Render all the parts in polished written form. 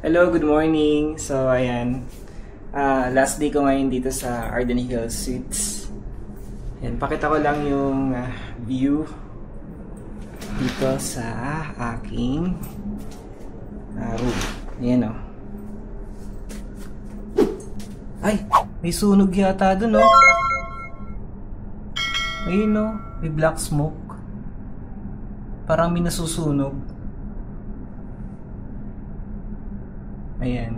Hello, good morning. So, ayan. Last day ko ngayon dito sa Arden Hills Suites. Ayan, pakita ko lang yung view dito sa aking room. Ayan o. Ay, may sunog yata dun o. Ayun o, may black smoke. Parang may nasusunog. Ayan.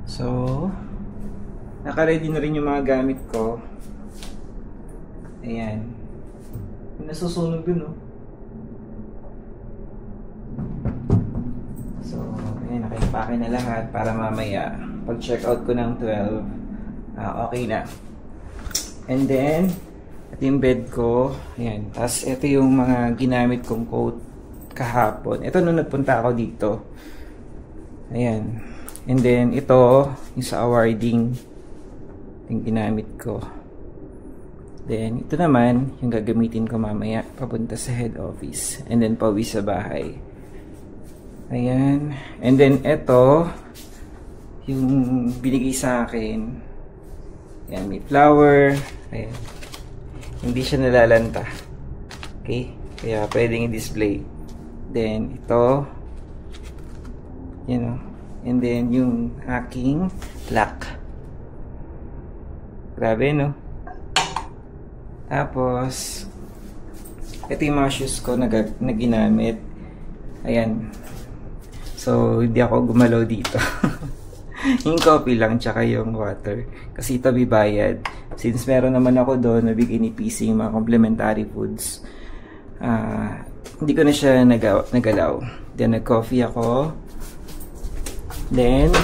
So, naka-ready na rin yung mga gamit ko. Ayan. May nasusunog dun, oh. So, ayan, naka-impake na lahat para mamaya, pag check out ko ng 12, okay na. And then, ito yung bed ko. Ayan. Tapos, ito yung mga ginamit kong coat kahapon. Ito nung nagpunta ako dito. Ayan. And then, ito, yung sa awarding, yung ginamit ko. Then, ito naman, yung gagamitin ko mamaya, papunta sa head office. And then, pauwi sa bahay. Ayan. And then, ito, yung binigay sa akin. Ayan, may flower. Ayan. Hindi siya nalalanta. Okay? Kaya, pwedeng i-display. Then, ito, you know, and then yung aking lock. Grabe, no? Tapos, ito yung mga shoes ko na ginamit. Ayan. So, hindi ako gumalaw dito. Yung coffee lang, tsaka yung water. Kasi ito bibayad. Since meron naman ako doon, nabigay ni PC yung mga complementary foods. Hindi ko na siya nagalaw. Then, nag-coffee ako. Then,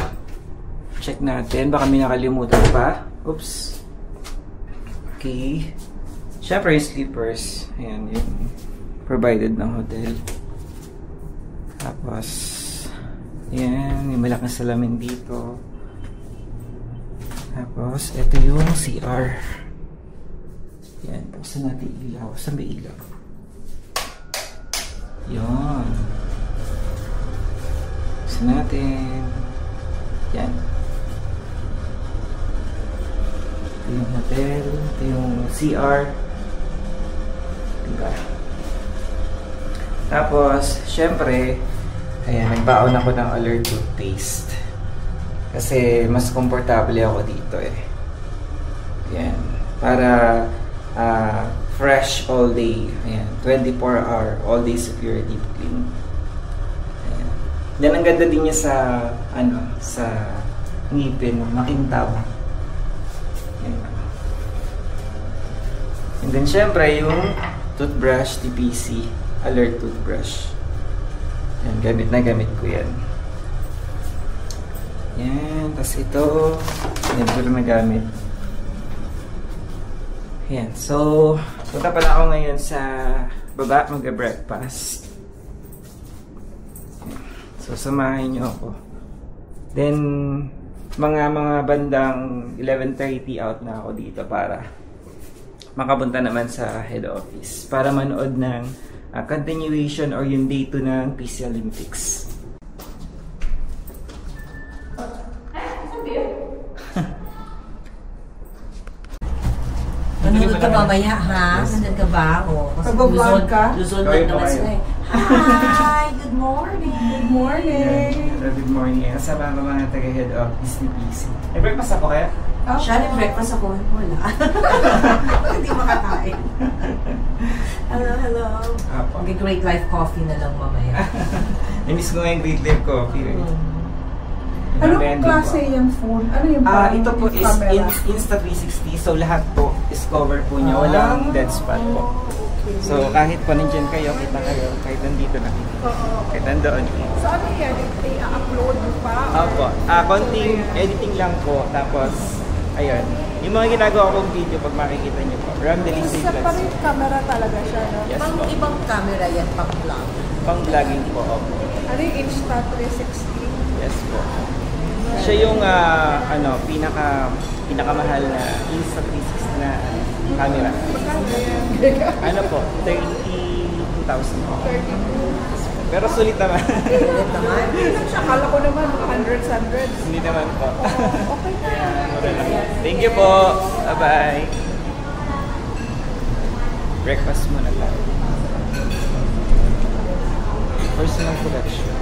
check natin. Baka may nakalimutan pa. Oops. Okay. Siyempre yung slippers. Ayan, yung provided ng hotel. Tapos, ayan, yung malaking salamin dito. Tapos, ito yung CR. Ayan, buksan natin ilaw. Saan ba ilaw? Ayan. Natin. Yan. Ito yung hotel. Ito yung CR. Diba? Tapos, syempre, ayan, nagbaon ako ng Alert toothpaste. Kasi, mas komportable ako dito eh. Yan. Para, fresh all day. Ayan. 24-hour, all day security clean. Then, ang ganda din niya sa, sa ngipin, makintab. And then, syempre, yung toothbrush, TPC, Alert toothbrush. Yan, gamit na gamit ko yan. Yan, tas ito, never na gamit. Yan, so, punta pala ako ngayon sa baba, mag-breakfast. So, samahin nyo ako. Then, mga bandang 11:30 out na ako dito para makapunta naman sa head office para manood ng continuation or yung day 2 ng PC Olympics. Nanonood ka mamaya, ha? Nanonood ka ba? O, Pag-vlog ka? Luzon lang naman sila. Hi! Good morning! Good morning! Good morning. Kasama ko mga taga-head office ni PC. Nag-breakfast ako kaya? Siya, nag-breakfast ako. Wala. Hindi makakain. Hello. Mag-Great Life Coffee na lang mamaya. Na-miss ko nga yung Great Life Coffee. Anong klase yung phone? Ano yung ito po is Insta360. So, lahat po is cover po niya. Walang dead spot po. Okay. So, kahit po nandiyan kayo, kita kayo, kahit nandito na. Kahit nandoon. So, ano yan? I-upload mo pa? Opo. Konting editing lang po. Tapos, ayun. Yung mga ginagawa kong video, pag makikita niyo po. Rambling Isa pa rin camera talaga siya, no? Yes po. Ibang camera yan, pang-vlog. Pang-vlogging po. Opo. Ano yung Insta360? Yes po. Siya yung pinakamahal na Insta360 na camera. Magkano yan? Ano po? 32,000 po. 32. Pero sulit naman. Ulit naman. Akala ko naman, hundreds. Hindi naman po. Okay na. Thank you po. Bye-bye. Breakfast muna tayo. Personal collection.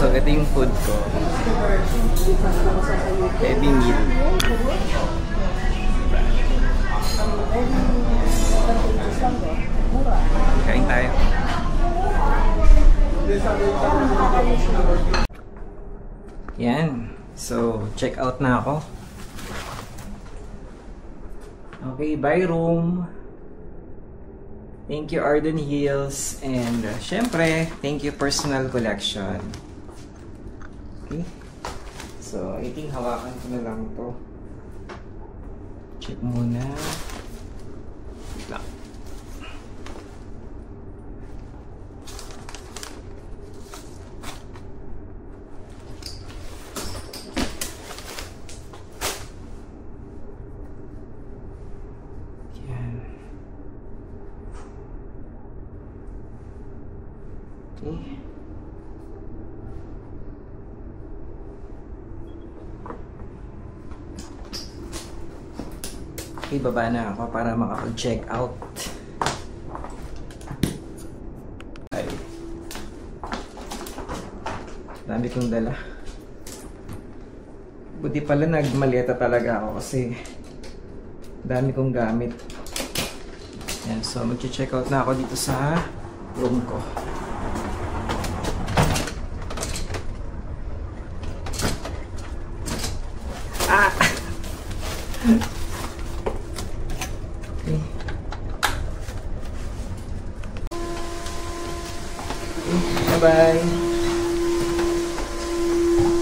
So, ito yung food ko. Heavy meal. Kain tayo. Yan. So, check out na ako. Okay, bye room. Thank you Arden Hills. And syempre, thank you Personal Collection. Okay. So, I think hawakan ko na lang to. Check muna. Wait lang. Yan. Okay. Okay, baba na ako para makapag-check out. Ay. Dami kong dala. Buti pala nagmaleta talaga ako kasi dami kong gamit. Yan, so mag-check out na ako dito sa room ko. Ah! Bye.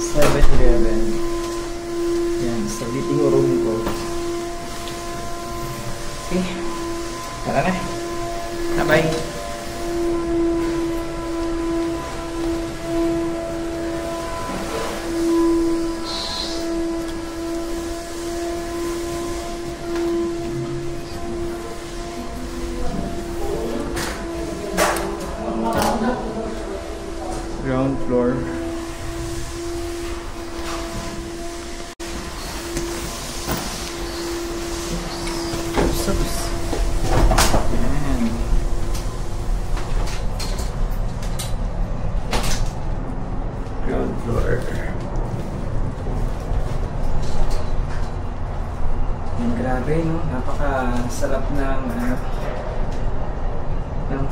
7-Eleven. Yan, sa meeting room ko. Okay. Tara na. Bye. Ground floor. Oops. Yan. Ground floor. Yan, grabe, no? Napaka-sarap ng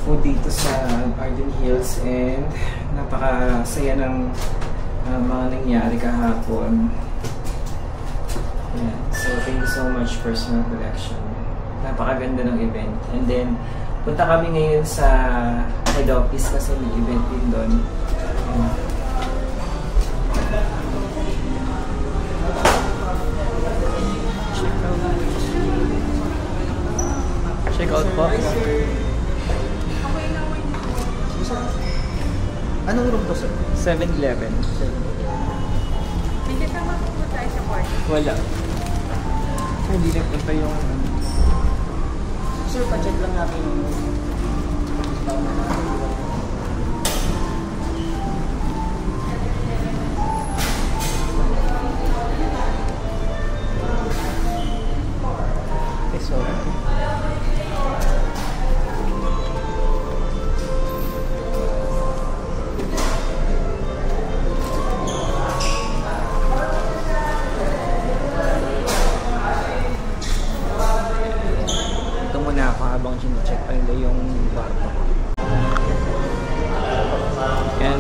food dito sa Arden Hills and napakasaya ng mga nangyari kahapon. Yeah. So thank you so much Personal Collection. Napakaganda ng event. And then punta kami ngayon sa head office kasi may event din doon. Check out po. Anong room to, sir? 7-Eleven. Hindi kasama po tayo sa party. Wala. Hindi nagpunta yung... Sir, pa-check lang natin yung... Sorry.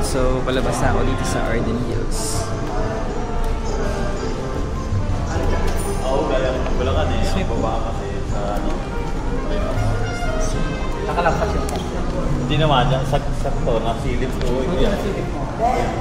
So, palabas na ako dito sa Arden Hills. Oo, gaya ng Bulacan eh. Ang baba kasi sa ano. Nakalampas yun. Hindi naman, sakto, nasilip ko. Hindi nasilip mo. Yan.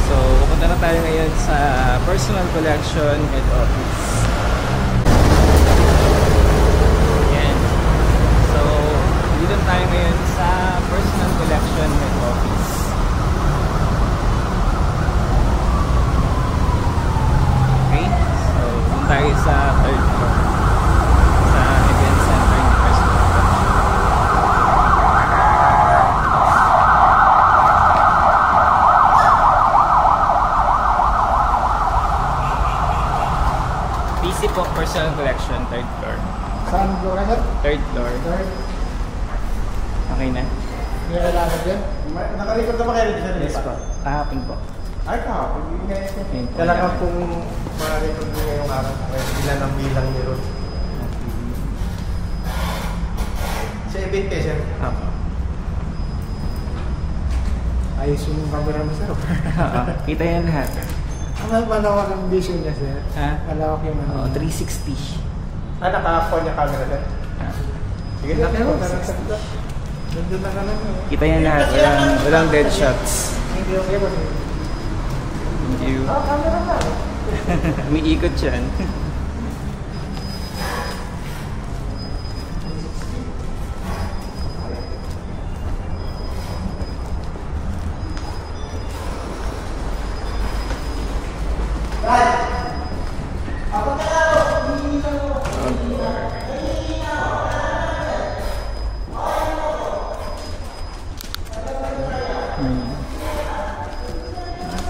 So, pupunta na tayo ngayon sa Personal Collection Head Office. Yan. So, dito tayo ngayon sa Personal Collection Head Office. Okay? So, dito tayo sa third floor. Sa event center ni Personal Collection. PC po, Personal Collection, third floor. Saan ko ka, sir? Third floor. Third. Okay na? May kailangan din? Nakarecord na ba kayo dito? Yes po. Kahapon po. Ay, kahapon. Ayun po. Kailangan kung ma-record nyo ngayong araw. Ilan ang bilang nyo ron. Sa event kayo, sir? Apo. Ayos yung camera mo, sir. Oo. Kita yan lahat. Ang malawak ang vision niya, sir. Ha? Malawak yung Oo, ano. 360. Ah, naka-phone niya camera, sir. Ah. Sige, naka-phone. Nandun na ka lang. Kita yan lahat. Walang dead shots. Hindi okay ba, sir? Thank you. Ah, camera na. Umiikot yan.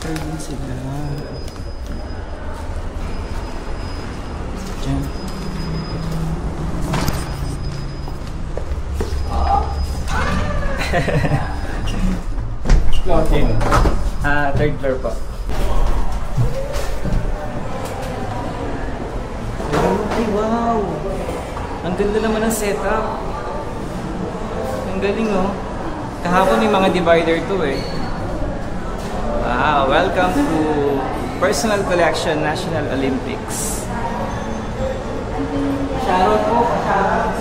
Din sila. Diyan. Okay. Third floor po. Ay, wow! Ang ganda naman ng setup. Ang galing, oh. Kahapon may mga divider to, eh. Wow, welcome to Personal Collection National Olympics. Shoutout po, shoutout.